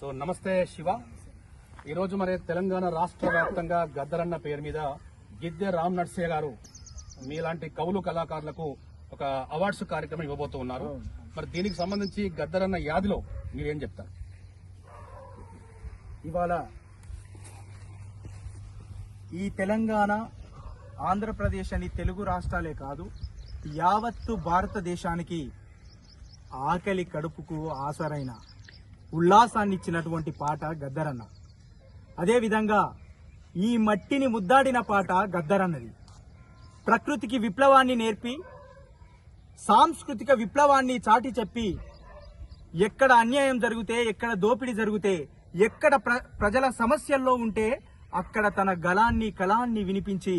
So నమస్తే శివ. ఈరోజు మరి తెలంగాణ రాష్ట్ర వ్యాప్తంగా గద్దరన్న పేరు మీద గిద్దె రామ్ నర్సయ్య గారు మీలాంటి కవులు కళాకారులకు ఒక అవార్డ్స్ కార్యక్రమం ఇవ్వబోతూ ఉన్నారు. మరి దీనికి సంబంధించి గద్దరన్న యాదిలో మీరేం చెప్తారు? ఇవాళ ఈ తెలంగాణ, ఆంధ్రప్రదేశ్ అని తెలుగు రాష్ట్రాలే కాదు, యావత్తు భారతదేశానికి ఆకలి కడుపుకు ఆసరైన ఉల్లాసాన్ని ఇచ్చినటువంటి పాట గద్దరన్న. అదేవిధంగా ఈ మట్టిని ముద్దాడిన పాట గద్దరన్నది. ప్రకృతికి విప్లవాన్ని నేర్పి, సాంస్కృతిక విప్లవాన్ని చాటి చెప్పి, ఎక్కడ అన్యాయం జరిగితే, ఎక్కడ దోపిడీ జరిగితే, ఎక్కడ ప్రజల సమస్యల్లో ఉంటే అక్కడ తన గళాన్ని కళాన్ని వినిపించి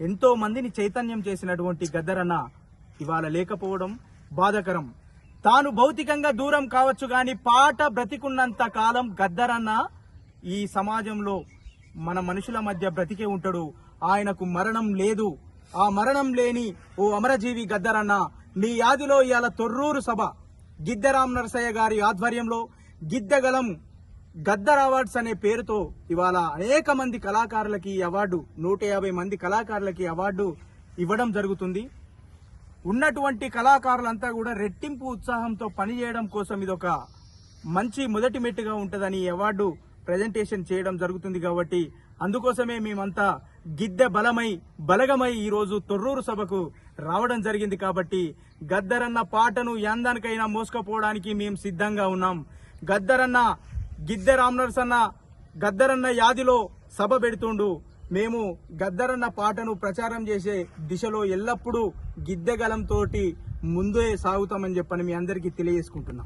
ఎంతో మందిని చైతన్యం చేసినటువంటి గద్దరన్న ఇవాళ లేకపోవడం బాధాకరం. తాను భౌతికంగా దూరం కావచ్చు గాని పాట బ్రతికున్నంత కాలం గద్దరన్న ఈ సమాజంలో మన మనుషుల మధ్య బ్రతికే ఉంటాడు. ఆయనకు మరణం లేదు. ఆ మరణం లేని ఓ అమరజీవి గద్దరన్న. నీ యాదిలో ఇవాళ తొర్రూరు సభ గిద్దె రామ్ నర్సయ్య గారి ఆధ్వర్యంలో గిద్దెగలం గద్దర్ అవార్డ్స్ అనే పేరుతో ఇవాళ అనేక మంది కళాకారులకి ఈ అవార్డు, 150 మంది కళాకారులకి అవార్డు ఇవ్వడం జరుగుతుంది. ఉన్నటువంటి కళాకారులంతా కూడా రెట్టింపు ఉత్సాహంతో పనిచేయడం కోసం ఇదొక మంచి మొదటి మెట్టుగా ఉంటుందని ఈ అవార్డు ప్రజెంటేషన్ చేయడం జరుగుతుంది. కాబట్టి అందుకోసమే మేమంతా గిద్దె బలగమై ఈరోజు తొర్రూరు సభకు రావడం జరిగింది. కాబట్టి గద్దరన్న పాటను యాందానికైనా మోసుకపోవడానికి మేము సిద్ధంగా ఉన్నాం. గద్దరన్న గిద్దె రామ్ నర్సన్న గద్దరన్న యాదిలో సభ పెడుతుండు. మేము గద్దరన్న పాటను ప్రచారం చేసే దిశలో ఎల్లప్పుడూ గిద్దెగలంతోటి ముందే సాగుతామని చెప్పని మీ అందరికీ తెలియజేసుకుంటున్నాం.